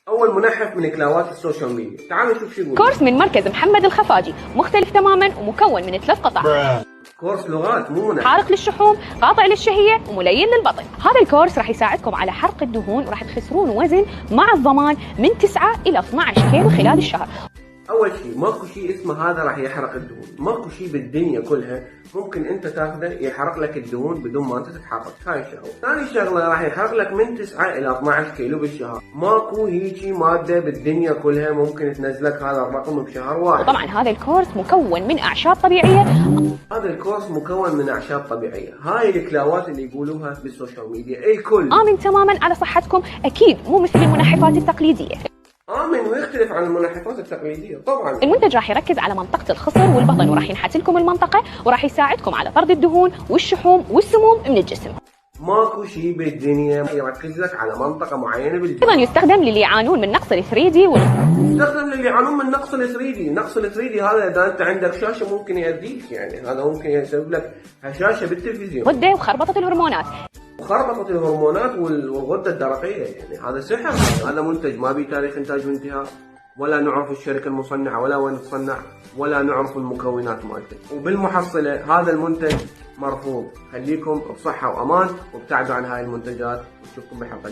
اول منحف من كلاوات السوشيال ميديا. تعالوا نشوف شو يقول. كورس من مركز محمد الخفاجي مختلف تماما ومكون من 3 قطع. كورس لغات مو منحف. حارق للشحوم، قاطع للشهية، وملين للبطن. هذا الكورس راح يساعدكم على حرق الدهون وراح تخسرون وزن مع الضمان من 9 إلى 12 كيلو خلال الشهر. اول شيء ماكو شيء اسمه هذا راح يحرق الدهون، ماكو شيء بالدنيا كلها ممكن انت تاخذه يحرق لك الدهون بدون ما انت تتحرك. هاي شغله. ثاني شغله راح يحرق لك من 9 الى 12 كيلو بالشهر. ماكو هيجي ماده بالدنيا كلها ممكن تنزلك هذا الرقم بشهر واحد. وطبعا هذا الكورس مكون من اعشاب طبيعيه. هذا الكورس مكون من اعشاب طبيعيه. هاي الكلاوات اللي يقولوها بالسوشيال ميديا الكل امن تماما على صحتكم، اكيد مو مثل المنحفات التقليديه. آمن ويختلف عن المنحفات التقليدية طبعا. المنتج راح يركز على منطقة الخصر والبطن وراح ينحت لكم المنطقة وراح يساعدكم على طرد الدهون والشحوم والسموم من الجسم. ماكو شيء بالدنيا يركز لك على منطقة معينة بالجسم. ايضا يستخدم للي يعانون من نقص ال 3D يستخدم للي يعانون من نقص ال 3D. نقص ال 3D هذا اذا انت عندك شاشة ممكن يأذيك، يعني هذا ممكن يسبب لك هشاشة بالتلفزيون. غدة وخربطة الهرمونات. وخربطة الهرمونات والغدة الدرقية، يعني هذا سحر. هذا منتج ما بيه تاريخ انتاج وانتهاء، ولا نعرف الشركة المصنعة ولا وين تصنع، ولا نعرف المكونات مالته. وبالمحصلة هذا المنتج مرفوض. خليكم بصحة وأمان وابتعدوا عن هاي المنتجات، ونشوفكم بحلقة